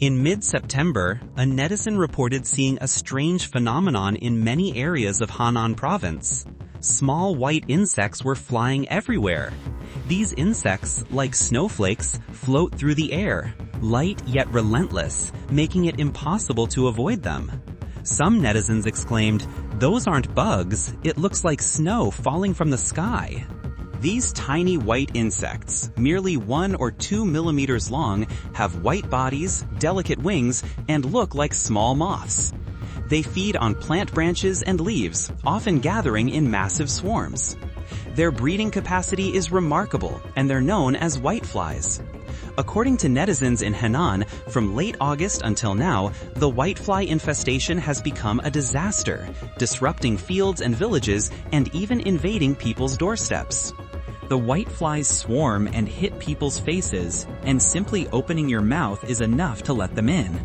In mid-September, a netizen reported seeing a strange phenomenon in many areas of Henan province. Small white insects were flying everywhere. These insects, like snowflakes, float through the air, light yet relentless, making it impossible to avoid them. Some netizens exclaimed, "Those aren't bugs, it looks like snow falling from the sky." These tiny white insects, merely 1 or 2 millimeters long, have white bodies, delicate wings, and look like small moths. They feed on plant branches and leaves, often gathering in massive swarms. Their breeding capacity is remarkable, and they're known as whiteflies. According to netizens in Henan, from late August until now, the whitefly infestation has become a disaster, disrupting fields and villages and even invading people's doorsteps. The whiteflies swarm and hit people's faces, and simply opening your mouth is enough to let them in.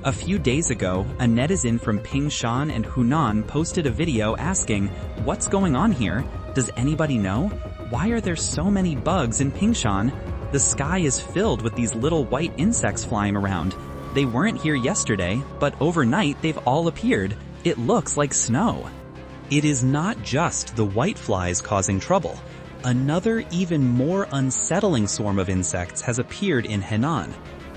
A few days ago, a netizen from Pingshan and Henan posted a video asking, "What's going on here? Does anybody know? Why are there so many bugs in Pingshan? The sky is filled with these little white insects flying around. They weren't here yesterday, but overnight they've all appeared. It looks like snow." It is not just the whiteflies causing trouble. Another, even more unsettling swarm of insects has appeared in Henan.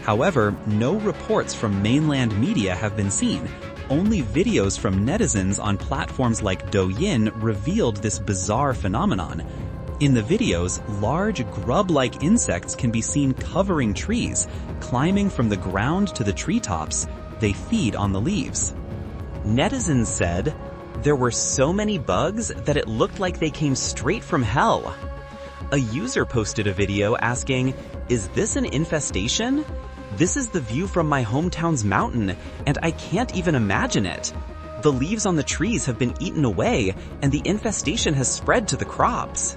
However, no reports from mainland media have been seen. Only videos from netizens on platforms like Douyin revealed this bizarre phenomenon. In the videos, large grub-like insects can be seen covering trees, climbing from the ground to the treetops. They feed on the leaves. Netizens said, "There were so many bugs that it looked like they came straight from hell." A user posted a video asking, "Is this an infestation? This is the view from my hometown's mountain, and I can't even imagine it. The leaves on the trees have been eaten away, and the infestation has spread to the crops."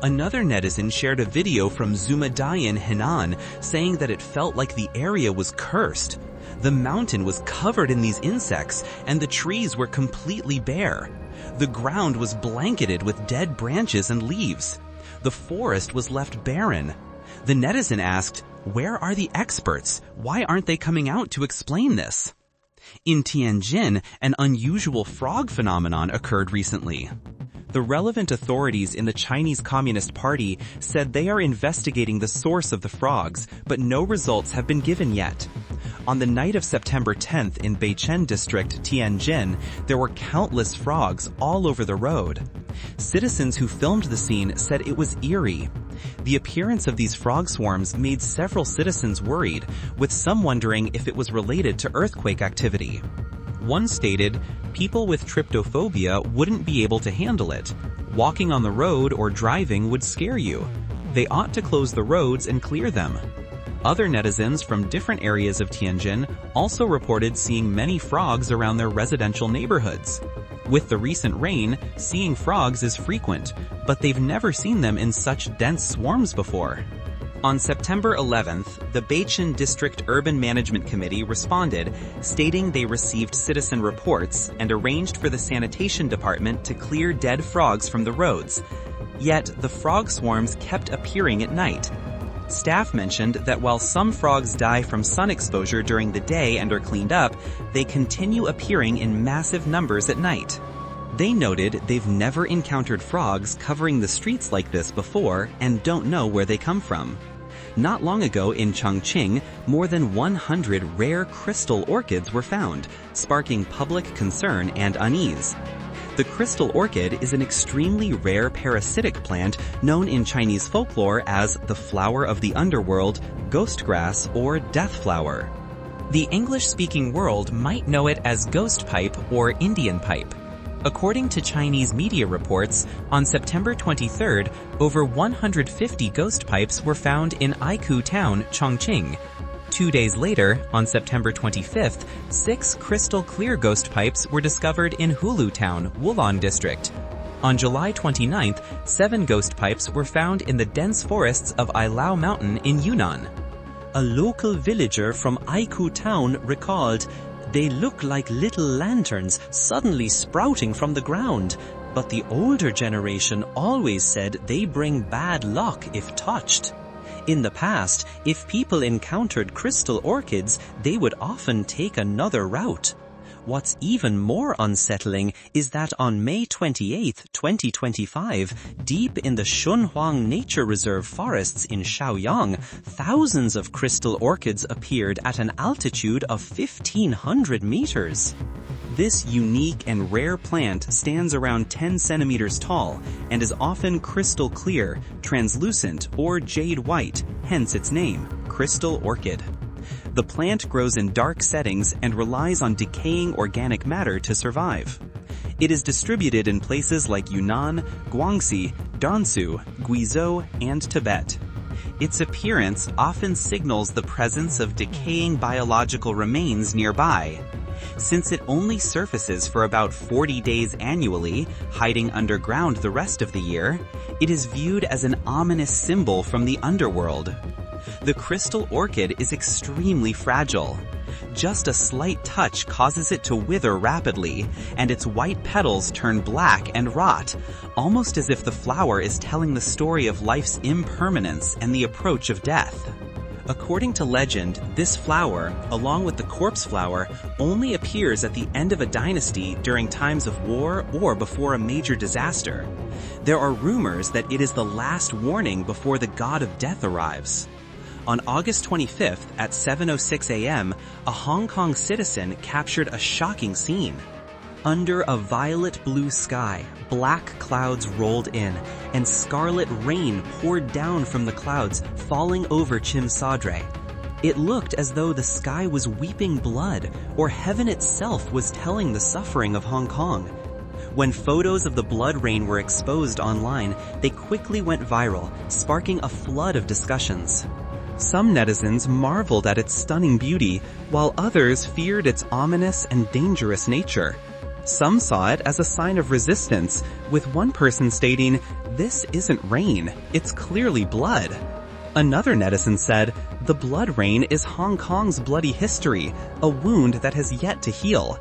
Another netizen shared a video from Zumadayan, Henan, saying that it felt like the area was cursed. The mountain was covered in these insects, and the trees were completely bare. The ground was blanketed with dead branches and leaves. The forest was left barren. The netizen asked, "Where are the experts? Why aren't they coming out to explain this?" In Tianjin, an unusual frog phenomenon occurred recently. The relevant authorities in the Chinese Communist Party said they are investigating the source of the frogs, but no results have been given yet. On the night of September 10th in Beijing district, Tianjin, there were countless frogs all over the road. Citizens who filmed the scene said it was eerie. The appearance of these frog swarms made several citizens worried, with some wondering if it was related to earthquake activity. One stated, "People with tryptophobia wouldn't be able to handle it. Walking on the road or driving would scare you. They ought to close the roads and clear them." Other netizens from different areas of Tianjin also reported seeing many frogs around their residential neighborhoods. With the recent rain, seeing frogs is frequent, but they've never seen them in such dense swarms before. On September 11th, the Beijing District Urban Management Committee responded, stating they received citizen reports and arranged for the sanitation department to clear dead frogs from the roads. Yet, the frog swarms kept appearing at night. Staff mentioned that while some frogs die from sun exposure during the day and are cleaned up, they continue appearing in massive numbers at night. They noted they've never encountered frogs covering the streets like this before and don't know where they come from. Not long ago in Chongqing, more than 100 rare crystal orchids were found, sparking public concern and unease. The crystal orchid is an extremely rare parasitic plant known in Chinese folklore as the flower of the underworld, ghost grass, or death flower. The English-speaking world might know it as ghost pipe or Indian pipe. According to Chinese media reports, on September 23rd, over 150 ghost pipes were found in Aiku Town, Chongqing. 2 days later, on September 25th, 6 crystal clear ghost pipes were discovered in Hulu Town, Wulong District. On July 29th, 7 ghost pipes were found in the dense forests of Ailao Mountain in Yunnan. A local villager from Aiku Town recalled, "They look like little lanterns suddenly sprouting from the ground, but the older generation always said they bring bad luck if touched. In the past, if people encountered crystal orchids, they would often take another route. What's even more unsettling is that on May 28, 2025, deep in the Shunhuang Nature Reserve forests in Shaoyang, thousands of crystal orchids appeared at an altitude of 1,500 meters. This unique and rare plant stands around 10 centimeters tall and is often crystal clear, translucent, or jade white, hence its name, crystal orchid. The plant grows in dark settings and relies on decaying organic matter to survive. It is distributed in places like Yunnan, Guangxi, Gansu, Guizhou, and Tibet. Its appearance often signals the presence of decaying biological remains nearby. Since it only surfaces for about 40 days annually, hiding underground the rest of the year, it is viewed as an ominous symbol from the underworld. The crystal orchid is extremely fragile. Just a slight touch causes it to wither rapidly, and its white petals turn black and rot, almost as if the flower is telling the story of life's impermanence and the approach of death. According to legend, this flower, along with the corpse flower, only appears at the end of a dynasty during times of war or before a major disaster. There are rumors that it is the last warning before the god of death arrives. On August 25th at 7:06 a.m., a Hong Kong citizen captured a shocking scene. Under a violet blue sky, black clouds rolled in, and scarlet rain poured down from the clouds, falling over Chim Sadre. It looked as though the sky was weeping blood, or heaven itself was telling the suffering of Hong Kong. When photos of the blood rain were exposed online, they quickly went viral, sparking a flood of discussions. Some netizens marveled at its stunning beauty, while others feared its ominous and dangerous nature. Some saw it as a sign of resistance, with one person stating, "This isn't rain, it's clearly blood." Another netizen said, "The blood rain is Hong Kong's bloody history, a wound that has yet to heal."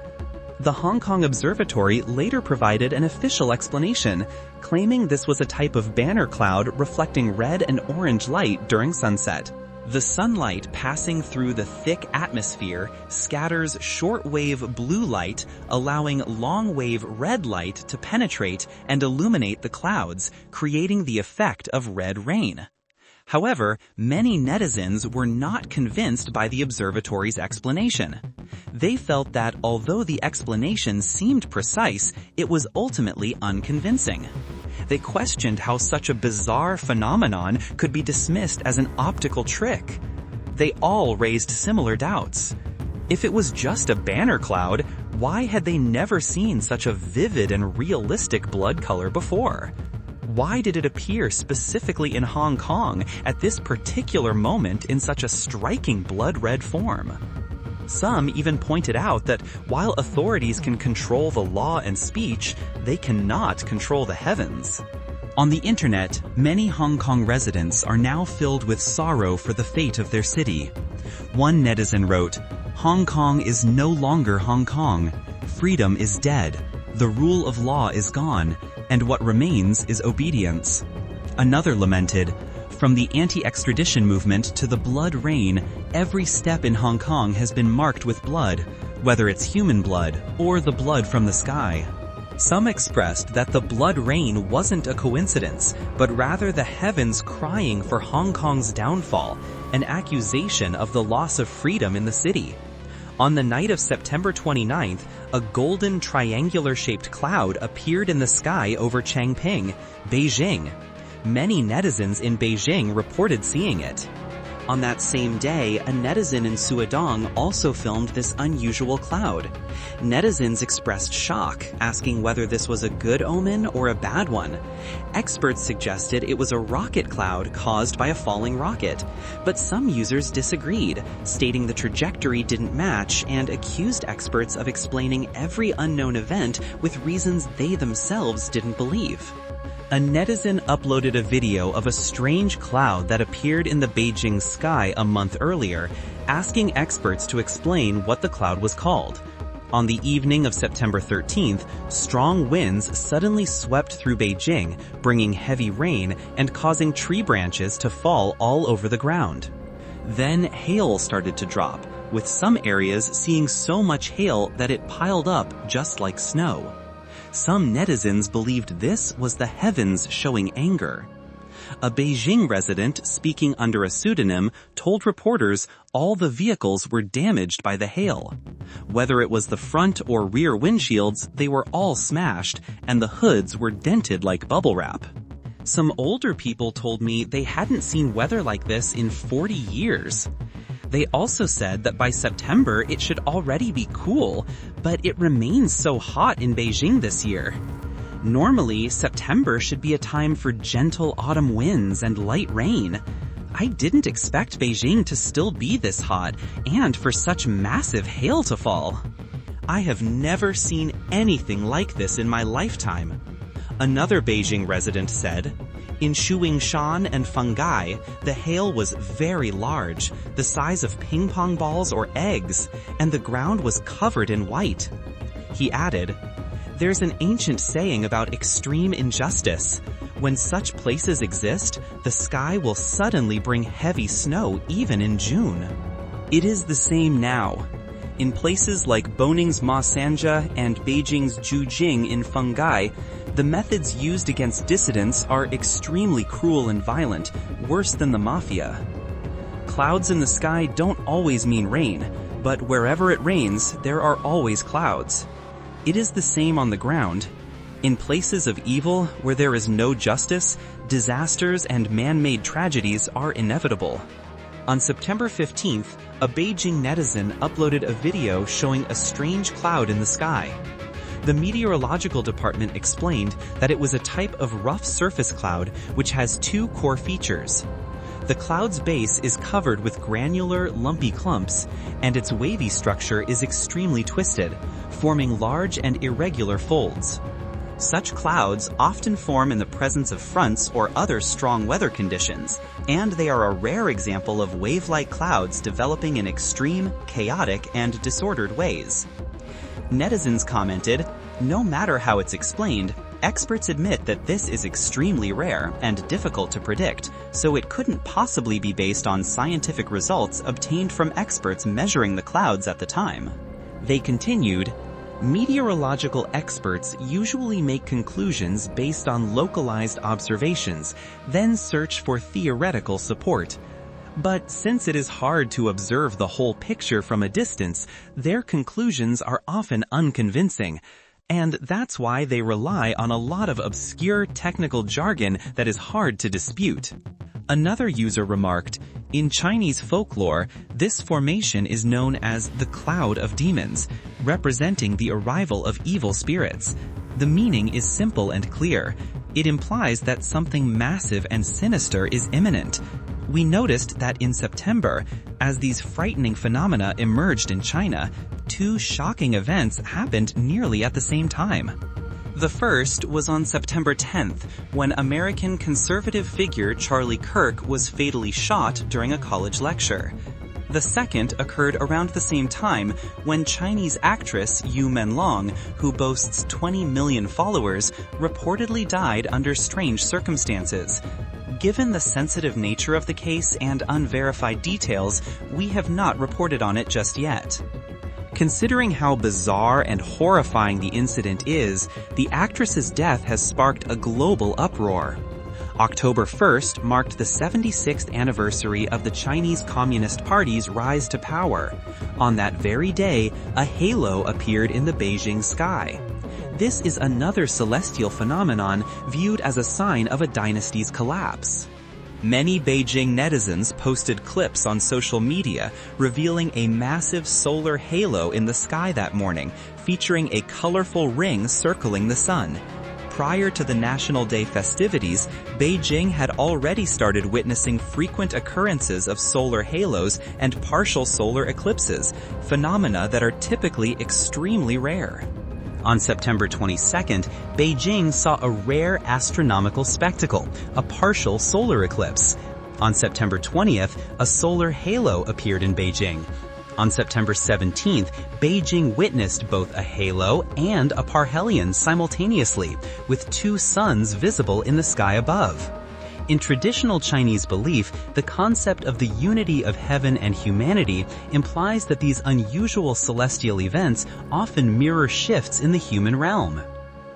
The Hong Kong Observatory later provided an official explanation, claiming this was a type of banner cloud reflecting red and orange light during sunset. The sunlight passing through the thick atmosphere scatters short-wave blue light, allowing long-wave red light to penetrate and illuminate the clouds, creating the effect of red rain. However, many netizens were not convinced by the observatory's explanation. They felt that although the explanation seemed precise, it was ultimately unconvincing. They questioned how such a bizarre phenomenon could be dismissed as an optical trick. They all raised similar doubts. If it was just a banner cloud, why had they never seen such a vivid and realistic blood color before? Why did it appear specifically in Hong Kong at this particular moment in such a striking blood-red form? Some even pointed out that while authorities can control the law and speech, they cannot control the heavens. On the internet, many Hong Kong residents are now filled with sorrow for the fate of their city. One netizen wrote, "Hong Kong is no longer Hong Kong. Freedom is dead. The rule of law is gone, and what remains is obedience." Another lamented, "From the anti-extradition movement to the blood rain, every step in Hong Kong has been marked with blood, whether it's human blood or the blood from the sky." Some expressed that the blood rain wasn't a coincidence, but rather the heavens crying for Hong Kong's downfall, an accusation of the loss of freedom in the city. On the night of September 29th, a golden triangular-shaped cloud appeared in the sky over Changping, Beijing. Many netizens in Beijing reported seeing it. On that same day, a netizen in Suodong also filmed this unusual cloud. Netizens expressed shock, asking whether this was a good omen or a bad one. Experts suggested it was a rocket cloud caused by a falling rocket, but some users disagreed, stating the trajectory didn't match and accused experts of explaining every unknown event with reasons they themselves didn't believe. A netizen uploaded a video of a strange cloud that appeared in the Beijing sky a month earlier, asking experts to explain what the cloud was called. On the evening of September 13th, strong winds suddenly swept through Beijing, bringing heavy rain and causing tree branches to fall all over the ground. Then hail started to drop, with some areas seeing so much hail that it piled up just like snow. Some netizens believed this was the heavens showing anger. A Beijing resident speaking under a pseudonym told reporters all the vehicles were damaged by the hail. Whether it was the front or rear windshields, they were all smashed, and the hoods were dented like bubble wrap. Some older people told me they hadn't seen weather like this in 40 years. They also said that by September it should already be cool, but it remains so hot in Beijing this year. Normally, September should be a time for gentle autumn winds and light rain. I didn't expect Beijing to still be this hot and for such massive hail to fall. I have never seen anything like this in my lifetime. Another Beijing resident said, in Shuingshan and Fungai, the hail was very large, the size of ping pong balls or eggs, and the ground was covered in white. He added, there's an ancient saying about extreme injustice. When such places exist, the sky will suddenly bring heavy snow even in June. It is the same now. In places like Boning's Masanja and Beijing's Jujing in Fungai, the methods used against dissidents are extremely cruel and violent, worse than the mafia. Clouds in the sky don't always mean rain, but wherever it rains, there are always clouds. It is the same on the ground. In places of evil where there is no justice, disasters and man-made tragedies are inevitable. On September 15th, a Beijing netizen uploaded a video showing a strange cloud in the sky. The meteorological department explained that it was a type of rough surface cloud which has two core features. The cloud's base is covered with granular, lumpy clumps, and its wavy structure is extremely twisted, forming large and irregular folds. Such clouds often form in the presence of fronts or other strong weather conditions, and they are a rare example of wave-like clouds developing in extreme, chaotic, and disordered ways. Netizens commented, no matter how it's explained, experts admit that this is extremely rare and difficult to predict, so it couldn't possibly be based on scientific results obtained from experts measuring the clouds at the time. They continued, meteorological experts usually make conclusions based on localized observations, then search for theoretical support. But since it is hard to observe the whole picture from a distance, their conclusions are often unconvincing. And that's why they rely on a lot of obscure technical jargon that is hard to dispute. Another user remarked, in Chinese folklore, this formation is known as the Cloud of Demons, representing the arrival of evil spirits. The meaning is simple and clear. It implies that something massive and sinister is imminent. We noticed that in September, as these frightening phenomena emerged in China, two shocking events happened nearly at the same time. The first was on September 10th, when American conservative figure Charlie Kirk was fatally shot during a college lecture. The second occurred around the same time when Chinese actress Yu Menlong, who boasts 20 million followers, reportedly died under strange circumstances. Given the sensitive nature of the case and unverified details, we have not reported on it just yet. Considering how bizarre and horrifying the incident is, the actress's death has sparked a global uproar. October 1st marked the 76th anniversary of the Chinese Communist Party's rise to power. On that very day, a halo appeared in the Beijing sky. This is another celestial phenomenon viewed as a sign of a dynasty's collapse. Many Beijing netizens posted clips on social media revealing a massive solar halo in the sky that morning, featuring a colorful ring circling the sun. Prior to the National Day festivities, Beijing had already started witnessing frequent occurrences of solar halos and partial solar eclipses, phenomena that are typically extremely rare. On September 22nd, Beijing saw a rare astronomical spectacle, a partial solar eclipse. On September 20th, a solar halo appeared in Beijing. On September 17th, Beijing witnessed both a halo and a parhelion simultaneously, with two suns visible in the sky above. In traditional Chinese belief, the concept of the unity of heaven and humanity implies that these unusual celestial events often mirror shifts in the human realm.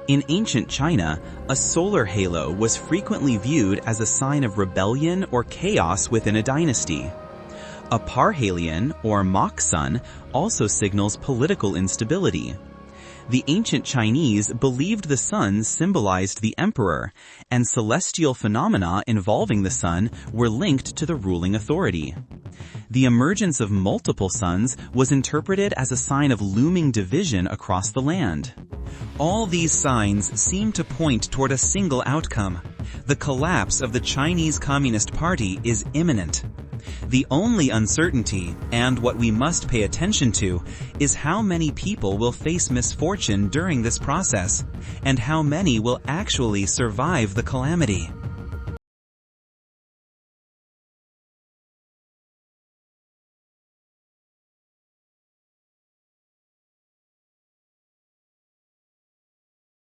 In ancient China, a solar halo was frequently viewed as a sign of rebellion or chaos within a dynasty. A parhelion, or mock sun, also signals political instability. The ancient Chinese believed the sun symbolized the emperor, and celestial phenomena involving the sun were linked to the ruling authority. The emergence of multiple suns was interpreted as a sign of looming division across the land. All these signs seem to point toward a single outcome. The collapse of the Chinese Communist Party is imminent. The only uncertainty, and what we must pay attention to, is how many people will face misfortune during this process, and how many will actually survive the calamity.